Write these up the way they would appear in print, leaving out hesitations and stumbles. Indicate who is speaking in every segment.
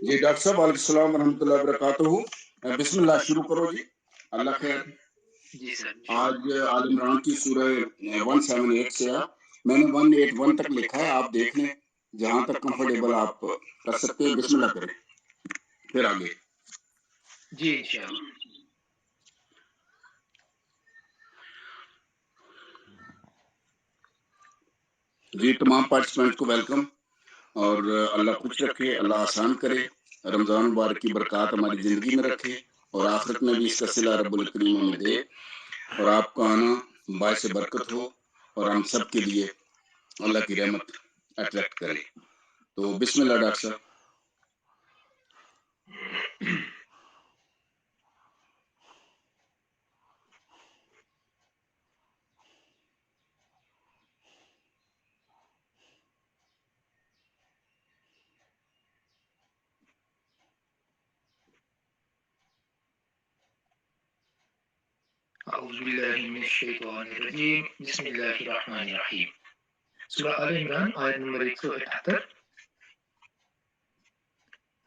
Speaker 1: جی doctor صاحب وعلیکم السلام ورحمۃ اللہ وبرکاتہ، بسم اللہ شروع کرو جی۔ اللہ خیر۔
Speaker 2: جی سر
Speaker 1: آج آل عمران کی سورہ 178 سے میں نے 181 تک لکھا ہے، آپ دیکھ لیں جہاں تک کمفرٹیبل آپ کر سکتے ہیں، بسم اللہ کریں پھر آگے۔
Speaker 2: جی انشاءاللہ۔
Speaker 1: جی تمام پارٹیسپینٹ کو ویلکم، اور اللہ خوش رکھے، اللہ آسان کرے، رمضان مبارک کی برکات ہماری زندگی میں رکھے اور آخرت میں بھی اس کا صلہ رب الکریم ہمیں دے، اور آپ کا آنا باعث برکت ہو اور ہم سب کے لیے اللہ کی رحمت اٹریکٹ کرے۔ تو بسم اللہ ڈاکٹر صاحب۔
Speaker 2: اعوذ باللہ من الشیطان الرجیم، بسم اللہ الرحمن الرحیم۔ سورہ آل عمران آیت نمبر 178۔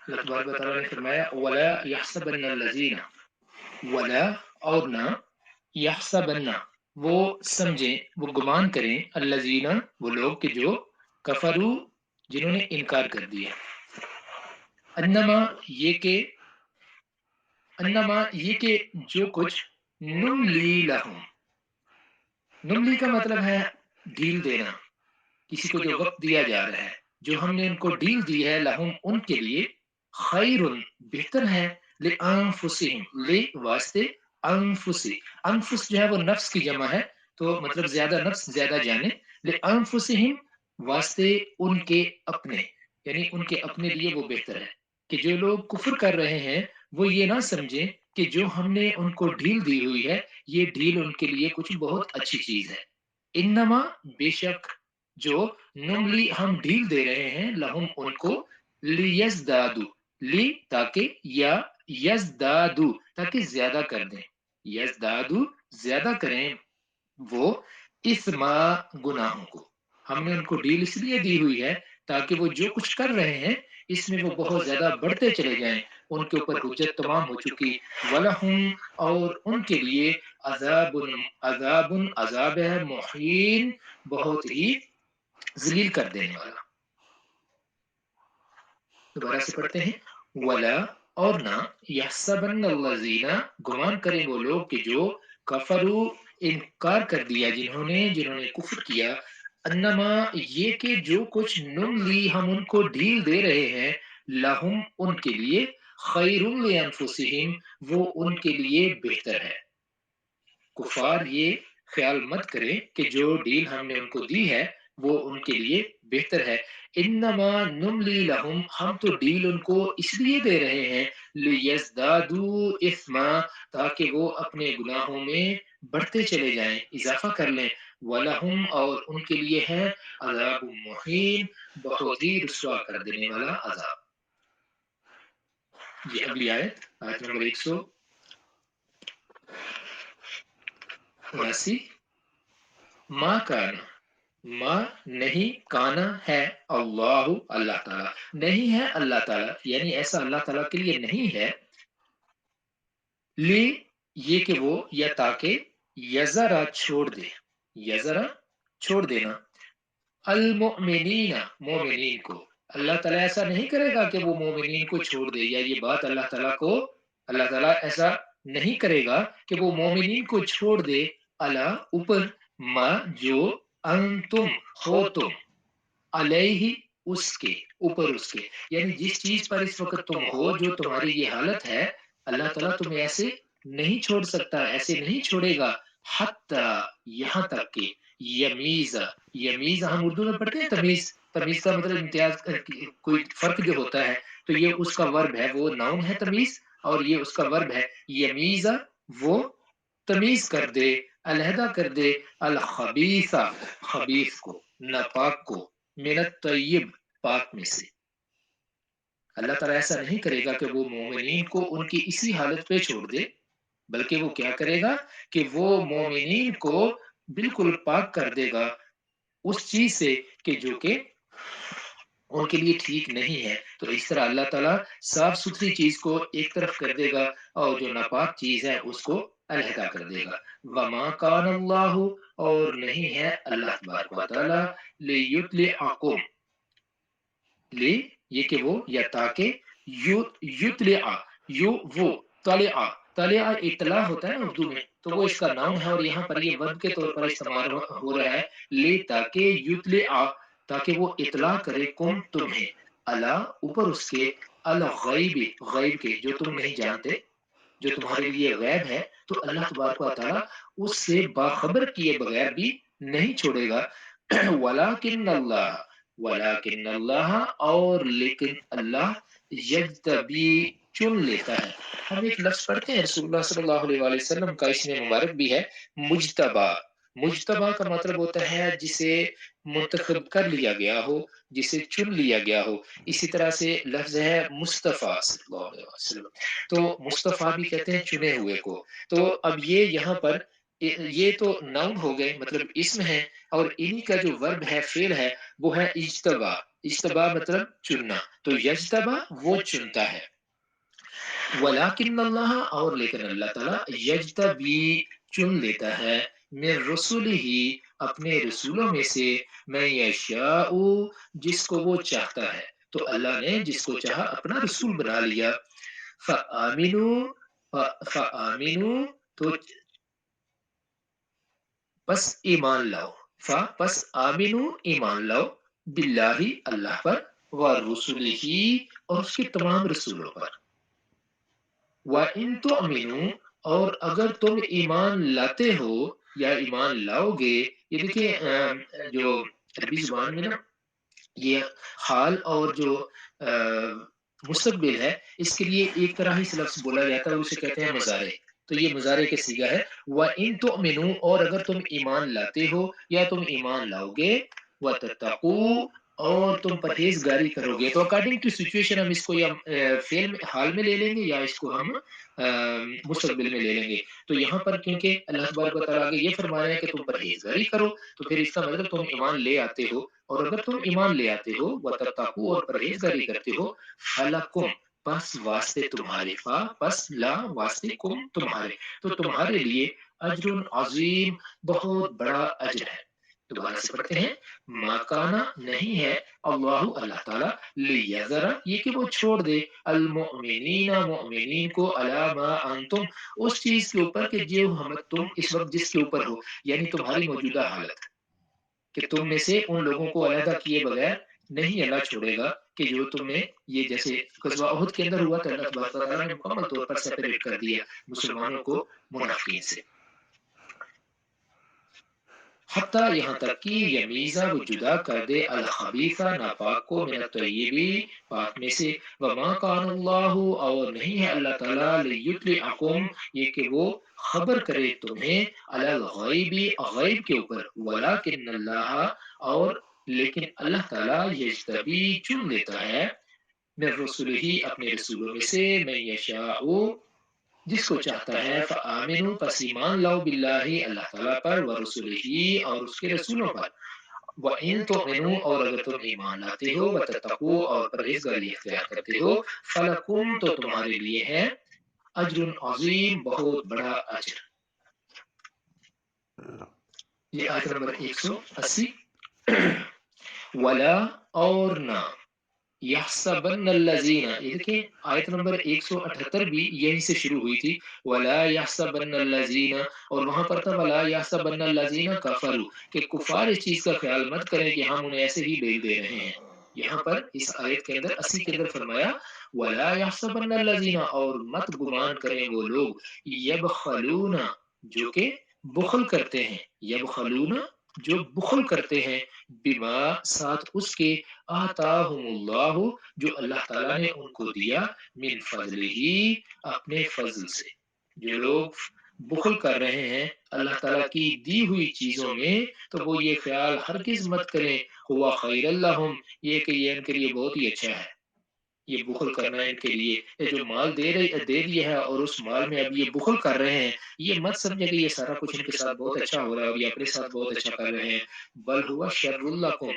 Speaker 2: اللہ تبارک و تعالیٰ نے فرمایا وَلَا يَحْسَبَنَّ الَّذِينَ، وَلَا اور نہ، يَحْسَبَنَّ وہ سمجھیں، وہ گمان کریں، الَّذِينَ وہ لوگ کہ جو کفروا جنہوں نے انکار کر دیا، انما یہ کہ جو کچھ نملی لہم، نملی کا مطلب ہے ڈھیل دینا، کسی کو جو وقت دیا جا رہا ہے، جو ہم نے ان کو ڈھیل دی ہے، لہم ان کے لیے، خیر بہتر ہے، لانفسہم لے واسطے، انفس جو ہے وہ نفس کی جمع ہے، تو مطلب زیادہ نفس زیادہ جانے، لانفسہم واسطے ان کے اپنے، یعنی ان کے اپنے لیے وہ بہتر ہے، کہ جو لوگ کفر کر رہے ہیں وہ یہ نہ سمجھیں کہ جو ہم نے ان کو ڈھیل دی ہوئی ہے یہ ڈھیل ان کے لیے کچھ بہت اچھی چیز ہے، انما بے شک جو نملی ہم ڈھیل دے رہے ہیں، لہم ان کو، لیزدادو لی تاکہ، یا یزدادو تاکہ زیادہ کر دیں، یزدادو زیادہ کریں وہ، اسما گناہوں کو، ہم نے ان کو ڈیل اس لیے دی ہوئی ہے تاکہ وہ جو کچھ کر رہے ہیں اس میں وہ بہت زیادہ بڑھتے چلے جائیں، ان کے اوپر حجت تمام ہو چکی، وَلَهُمْ اور ان کے لیے، عذاب ہے، محین بہت ہی ذلیل کر دینے والا۔ دوبارہ سے پڑھتے ہیں، وَلَا اور نہ، يَحْسَبَنَّ الَّذِينَ گمان کریں وہ لوگ کہ جو کفروا انکار کر دیا جنہوں نے کفر کیا، انما یہ کہ جو کچھ نملی ہم ان کو ڈھیل دے رہے ہیں، لہم ان کے لیے، خیر لانفسہم وہ ان کے لیے بہتر ہے۔ کفار یہ خیال مت کریں کہ جو ڈیل ہم نے ان کو دی ہے وہ ان کے لیے بہتر ہے، انما نملی لہم ہم تو ڈیل ان کو اس لیے دے رہے ہیں، لیزدادو اثما تاکہ وہ اپنے گناہوں میں بڑھتے چلے جائیں، اضافہ کر لیں، وَلَهُمْ اور ان کے لیے ہے، عذاب مہین بہت ہی رسوا کر دینے والا عذاب۔ یہ اگلی آیت نمبر 179، ما کانا، ما نہیں، کانا ہے، اللہ تعالیٰ نہیں ہے، اللہ تعالیٰ یعنی ایسا اللہ تعالیٰ کے لیے نہیں ہے، لی یہ کہ وہ، یا تاکہ، یذرا چھوڑ دے، یذرا چھوڑ دینا، المؤمنین مومنین کو، اللہ تعالیٰ ایسا نہیں کرے گا کہ وہ مومنین کو چھوڑ دے، یا یہ بات اللہ تعالیٰ ایسا نہیں کرے گا کہ وہ مومنین کو چھوڑ دے، اللہ اوپر، ما جو، انتم ہو تم، علیہ اس کے اوپر، اس کے یعنی جس چیز پر اس وقت تم ہو، جو تمہاری یہ حالت ہے، اللہ تعالیٰ تمہیں ایسے نہیں چھوڑ سکتا، ایسے نہیں چھوڑے گا، حتی یہاں تک کہ، یمیز ہم اردو میں پڑھتے ہیں تمیز کا مطلب امتیاز، کوئی فرق جو ہوتا ہے تو یہ اس کا ورب ہے، وہ ناؤن ہے تمیز، اور یہ اس کا ورب ہے، یمیز وہ تمیز کر دے، علیحدہ کر دے، الخبیث خبیث کو، ناپاک کو، من الطیب پاک میں سے۔ اللہ تعالیٰ ایسا نہیں کرے گا کہ وہ مومنین کو ان کی اسی حالت پہ چھوڑ دے، بلکہ وہ کیا کرے گا کہ وہ مومنین کو بالکل پاک کر دے گا اس چیز سے کہ جو کہ ان کے لیے ٹھیک نہیں ہے، تو اس طرح اللہ تعالیٰ صاف ستھری چیز کو ایک طرف کر دے گا اور جو ناپاک چیز ہے اس کو علیحدہ کر دے گا۔ وما کان اللہ، اور نہیں ہے اللہ تبارک و تعالیٰ لیطلعکم، لی یہ کہ وہ، یا تاکہ، یطلع، یو وہ، طلع، طلع اطلاع ہوتا ہے نا اردو میں، تو وہ اس کا ناؤن ہے، اور یہاں پر یہ ورب کے طور پر استعمال ہو رہا ہے، لی تاکہ، یطلع تاکہ وہ اطلاع کرے، کم تمہیں، اللہ اوپر اس کے، الغیب غیب کے جو تم نہیں جانتے، جو تمہارے لیے غیب ہے، تو اللہ تبارک و تعالیٰ اس سے باخبر کیے بغیر بھی نہیں چھوڑے گا۔ ولیکن اللہ، ولیکن اللہ، اور لیکن اللہ، یجتبی چن لیتا ہے۔ ہم ایک لفظ پڑھتے ہیں رسول اللہ صلی اللہ علیہ وآلہ وسلم کا، اس میں مبارک بھی ہے، مجتبا۔ مجتبا کا مطلب ہوتا ہے جسے منتخب کر لیا گیا ہو، جسے چن لیا گیا ہو۔ اسی طرح سے لفظ ہے مصطفیٰ صلی اللہ علیہ وسلم، تو مصطفیٰ بھی کہتے ہیں چنے ہوئے کو۔ تو اب یہ یہاں پر یہ تو ناؤن ہو گئے، مطلب اسم ہے، اور انہی کا جو ورب ہے، فعل ہے، وہ ہے اجتبا۔ اجتبا مطلب چننا، تو یجتبا وہ چنتا ہے۔ ولیکن اللہ، اور لیکن اللہ تعالیٰ، یجتبی چن لیتا ہے، من رسول ہی اپنے رسولوں میں سے، میں یشاء جس کو وہ چاہتا ہے، تو اللہ نے جس کو چاہا اپنا رسول بنا لیا۔ فآمنوا، فآمنوا تو پس ایمان لاؤ، پس آمنو ایمان لاؤ، باللہ اللہ پر، ورسلہ اور اس کے تمام رسولوں پر۔ وَإِن تُؤْمِنُوا، اور اگر تم ایمان لاتے ہو یا ایمان لاؤ گے، یہ دیکھیں جو عربی زبان میں نا یہ حال اور جو مستقبل ہے، اس کے لیے ایک طرح ہی سے لفظ بولا جاتا ہے، اسے کہتے ہیں مضارع، تو یہ مضارع کے صیغہ ہے۔ وَإِن تُؤْمِنُوا، اور اگر تم ایمان لاتے ہو یا تم ایمان لاؤ گے، وَتَتَّقُوا، اور تم پرہیزگاری کرو گے، تو اکارڈنگ ٹو سچویشن ہم اس کو یا فعل میں، حال میں لے لیں گے، یا اس کو ہم مستقبل میں لے لیں گے۔ تو یہاں پر کیونکہ اللہ تبارک و تعالیٰ آگے یہ فرما رہے ہیں کہ تم پرہیزگاری کرو، تو پھر اس کا مطلب تم ایمان لے آتے ہو، اور اگر تم ایمان لے آتے ہو، وَتَتَّقُوا، اور پرہیزگاری کرتے ہو، فَلَكُمْ، پس واسطے تمہارے، پس لا واسطے کم تمہارے، تو تمہارے لیے اجر عظیم، بہت بڑا اجر ہے۔ دوبارہ سے پڑھتے ہیں، ما کانا نہیں ہے، اللہ اللہ تعالیٰ، لیذر یہ کہ وہ چھوڑ دے، المؤمنین مؤمنین کو، علی ما انتم اس چیز کے اوپر کہ جو ہم تم اس وقت جس کے اوپر ہو، یعنی تمہاری موجودہ حالت، کہ تم میں سے ان لوگوں کو علیحدہ کیے بغیر نہیں اللہ چھوڑے گا، کہ جو تم نے یہ جیسے غزوہ احد کے اندر ہوا، تو اللہ تبارک و تعالیٰ نے مکمل طور پر سیپریٹ کر دیا مسلمانوں کو منافقین سے، حتیٰ یہاں تک کہ یمیزہ وہ جدا کر دے، الخبیثہ ناپاک کو، من الطیبی پاک میں سے، وما کان اللہ، اور نہیں ہے اللہ تعالیٰ، لیطلعکم یہ کہ وہ خبر کرے تمہیں، علی الغیب غیب کے اوپر، ولیکن اللہ، اور لیکن اللہ تعالیٰ، یجتبی چن لیتا ہے، من رسولہ اپنے رسولوں میں سے، من یشاء جس کو چاہتا ہے، فآمنوا پس ایمان لاؤ، باللہ اللہ تعالیٰ پر، ورسولہ اور اس کے رسولوں پر، وَإِن تُؤْمِنُوا اور اگر تم ایمان لاتے ہو، وَتَتَّقُوا اور پرہیزگاری اختیار کرتے ہو، فَلَكُمْ تو تمہارے لیے ہے، اجر عظیم بہت بڑا اجر۔ یہ آیت نمبر 180۔ وَلَا اور نہ، یحسبن الذین، یہ دیکھیں آیت نمبر 178 بھی یہیں سے شروع ہوئی تھی، ولا یحسبن الذین، اور وہاں پر تھا ولا یحسبن الذین کفروا، کہ کفار اس چیز کا خیال مت کریں کہ ہم انہیں ایسے ہی بیچ دے رہے ہیں۔ یہاں پر اس آیت کے اندر 80 کے اندر فرمایا ولا یحسبن الذین، اور مت گمان کریں وہ لوگ، یبخلون جو کہ بخل کرتے ہیں، یبخلون جو بخل کرتے ہیں، بما ساتھ اس کے، آتاہم اللہ جو اللہ تعالیٰ نے ان کو دیا، من فضلہ اپنے فضل سے۔ جو لوگ بخل کر رہے ہیں اللہ تعالیٰ کی دی ہوئی چیزوں میں، تو وہ یہ خیال ہرگز مت کریں، ہوا خیر لہم یہ کہ یہ ان کے لیے بہت ہی اچھا ہے، یہ بخل کرنا ان کے لیے، یہ جو مال دے دیا ہے اور اس مال میں اب یہ بخل کر رہے ہیں، یہ مت سمجھے کہ یہ سارا کچھ ان کے ساتھ بہت اچھا ہو رہا ہے اور یہ اپنے ساتھ بہت اچھا کر رہے ہیں، بل ہوا شر لکم،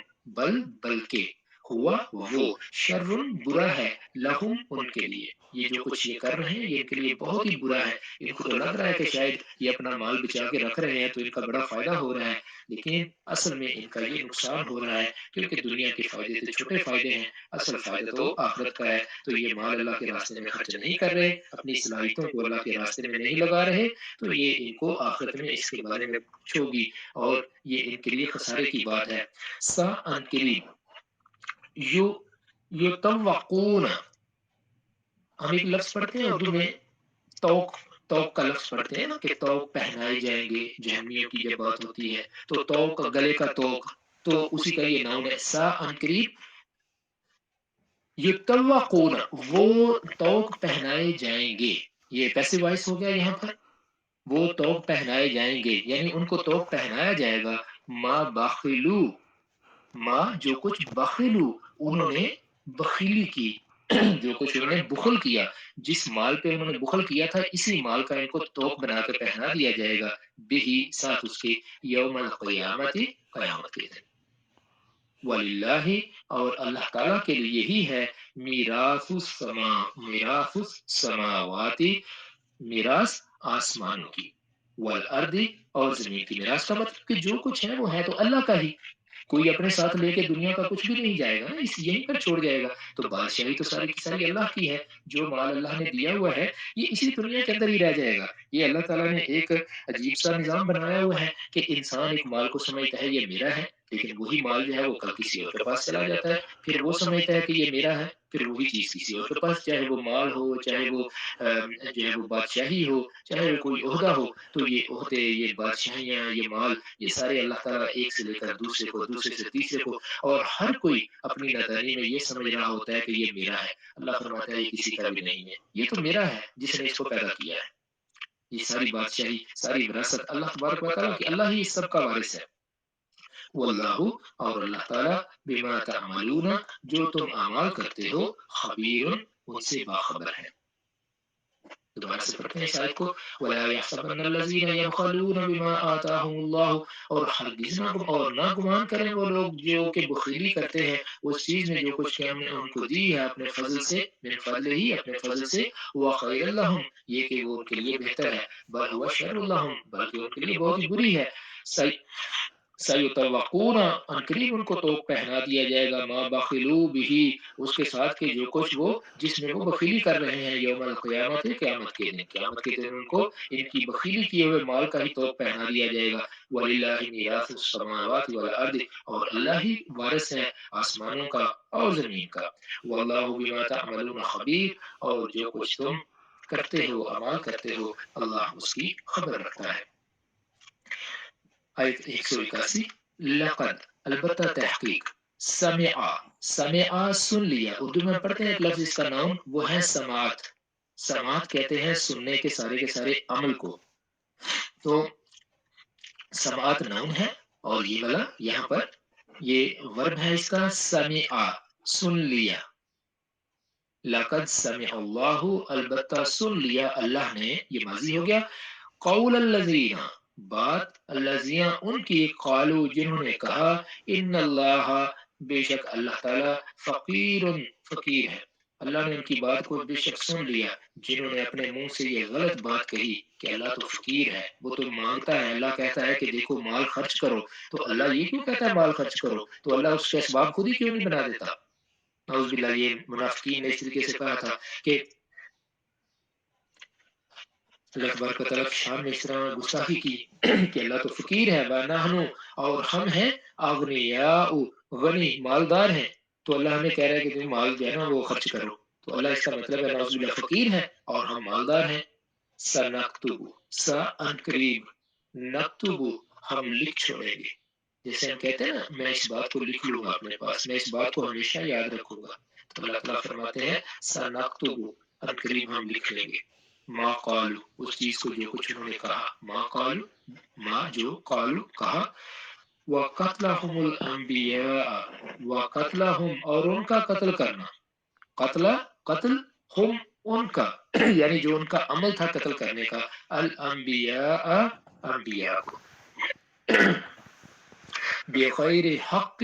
Speaker 2: بلکہ ہوا وہ شرٌ برا ہے لہم ان کے لیے، یہ جو کچھ یہ کر رہے ہیں یہ ان کے لیے بہت ہی برا ہے. ان کو تو لگ رہا ہے کہ شاید یہ اپنا مال بچا کے رکھ رہے ہیں تو ان کا بڑا فائدہ ہو رہا ہے، لیکن اصل میں ان کا یہ نقصان ہو رہا ہے، کیونکہ دنیا کے فائدے تو چھوٹے فائدے ہیں، اصل فائدہ تو آخرت کا ہے. تو یہ مال اللہ کے راستے میں خرچ نہیں کر رہے، اپنی صلاحیتوں کو اللہ کے راستے میں نہیں لگا رہے، تو یہ ان کو آخرت میں اس کے بارے میں پوچھ ہوگی اور یہ ان کے لیے خسارے کی بات ہے. سا ان قریب یو یطوقون، ہم ایک لفظ پڑھتے ہیں اردو میں توق، توق کا لفظ پڑھتے ہیں نا کہ توق پہنائے جائیں گے، جہنمیوں کی جب بات ہوتی ہے تو توق گلے کا توق، تو اسی کا یہ نام ہے. سا ان قریب یطوقون، وہ توق پہنائے جائیں گے، یہ پیسو وائس ہو گیا یہاں پر، وہ توق پہنائے جائیں گے یعنی ان کو توق پہنایا جائے گا. ما بخلو، ماں جو کچھ بخلو انہوں نے بخیلی کی، جو کچھ انہوں نے بخل کیا، جس مال پہ انہوں نے بخل کیا تھا اسی مال کا ان کو توق بنا کے پہنا دیا جائے گا. بہی ساتھ اس کے، یوم القیامت، قیامت کے دن. وللہ، اور اللہ تعالیٰ کے لیے ہی ہے، میراث السما، میراث السماوات، میراث آسمانوں کی، والارض، اور زمین کی. میراث کا مطلب کہ جو کچھ ہے وہ ہے تو اللہ کا ہی، کوئی اپنے ساتھ لے کے دنیا کا کچھ بھی نہیں جائے گا نا، اس یہیں پر چھوڑ جائے گا. تو بادشاہی تو ساری کی ساری اللہ کی ہے، جو مال اللہ نے دیا ہوا ہے یہ اسی دنیا کے اندر ہی رہ جائے گا. یہ اللہ تعالیٰ نے ایک عجیب سا نظام بنایا ہوا ہے کہ انسان ایک مال کو سمجھتا ہے یہ میرا ہے، لیکن وہی مال جو ہے وہ کل کسی اور کے پاس چلا جاتا ہے، پھر وہ سمجھتا ہے کہ یہ میرا ہے، پھر وہی چیز کسی اور کے پاس، چاہے وہ مال ہو، چاہے وہ جو ہے وہ بادشاہی ہو، چاہے وہ کوئی عہدہ ہو. تو یہ عہدے، یہ بادشاہیاں، یہ مال، یہ سارے اللہ تعالیٰ ایک سے لے کر دوسرے کو، دوسرے سے تیسرے کو، اور ہر کوئی اپنی نادانی میں یہ سمجھ رہا ہوتا ہے کہ یہ میرا ہے. اللہ فرماتا ہے یہ کسی کا بھی نہیں ہے، یہ تو میرا ہے جس نے اس کو پیدا کیا ہے. یہ ساری بادشاہی، ساری وراثت اللہ تبارک و تعالیٰ کی، اللہ ہی اس سب کا وارث ہے. واللہ، اور اللہ تعالیٰ، بما تعملون، جو تم اعمال کرتے ہو، خبیر، ان سے باخبر ہے. دوبارہ سے پڑھتے ہیں اس آیت کو. وَلَا يَحْسَبَنَّ الَّذِينَ يَبْخَلُونَ بِمَا آتَاهُمُ اللَّهُ، اور ہرگز اور نہ گمان کریں وہ لوگ جو کہ بخیلی کرتے ہیں اس چیز میں جو کچھ کہ ہم نے ان کو دی ہے اپنے فضل سے، من فضل ہی، اپنے فضل سے، وَخَيْرًا لَهُمْ، یہ کہ وہ ان کے لیے بہتر ہے، بل هُوَ شَرٌ لَهُمْ، بلکہ ان کے لیے بہت ہی بری ہے. سیطوقون، عنقریب ان کو توق پہنا دیا جائے گا، ما بخلو بھی، اس کے ساتھ کہ جو کچھ وہ، جس میں وہ بخیلی کر رہے ہیں، یوم القیامت، قیامت کے دن، قیامت کے دن ان کو ان کی بخیلی کیے ہوئے مال کا ہی توق پہنا دیا جائے گا. وللہ میراث السماوات والارض، اور اللہ ہی وارث ہے آسمانوں کا اور زمین کا. واللہ بما تعملون خبیر، اور جو کچھ تم کرتے ہو، اعمال کرتے ہو، اللہ اس کی خبر رکھتا ہے. آیت 181. لقد، البتہ تحقیق، سمعا، سمعا سن لیا. اردو میں پڑھتے ہیں ایک لفظ اس کا نام وہ ہے سماعت. سماعت کہتے ہیں سننے کے سارے عمل کو. تو سماعت نون ہے اور یہ والا یہاں پر یہ ورب ہے اس کا، سمعا، سن لیا. لقد سمع اللہ، البتہ سن لیا اللہ نے، یہ ماضی ہو گیا. قول الذین، بات الذین ان کی، قالو جنہوں نے کہا، ان اللہ، بے شک اللہ تعالی، فقیر، فقیر ہے. اللہ نے ان کی بات کو بے شک سن لیا، جنہوں نے اپنے منہ سے یہ غلط بات کہی کہ اللہ تو فقیر ہے، وہ تو مانگتا ہے. اللہ کہتا ہے کہ دیکھو مال خرچ کرو، تو اللہ یہ کیوں کہتا ہے مال خرچ کرو؟ تو اللہ اس کے اسباب خود ہی کیوں نہیں بنا دیتا؟ نعوذ باللہ، یہ منافقین نے اس طریقے سے کہا تھا کہ اللہ تبارک و تعالیٰ کی شان میں اس طرح گستاخی کی کہ اللہ تو فقیر ہے، وَنَحْنُ، اور ہم ہیں، اغنیاء، غنی، مالدار ہیں. تو اللہ ہمیں کہہ رہا ہے کہ تم مال جو ہے نا وہ خرچ کرو. تو اللہ اس کا مطلب ہے نعوذ باللہ فقیر ہے اور ہم مالدار ہیں. سَنَكْتُبُ، سا ان قریب، نکتب، ہم لکھ چھوڑیں گے. جیسے ہم کہتے ہیں نا میں اس بات کو لکھ لوں گا اپنے پاس، میں اس بات کو ہمیشہ یاد رکھوں گا. تو اللہ تعالیٰ فرماتے ہیں سَنَكْتُبُ، ان قریب ہم لکھ لیں گے. ما قالو، اس چیز کو جو کچھ انہوں نے کہا، ما قالو، ما جو، قالو کہا. وَقَتْلَهُمُ الْأَنْبِيَاءَ، وَقَتْلَهُمْ، اور ان کا قتل کرنا. قتل، قتل، ہم ان کا یعنی جو ان کا عمل تھا قتل کرنے کا، الانبیاء، انبیاء کو، بغیر حق،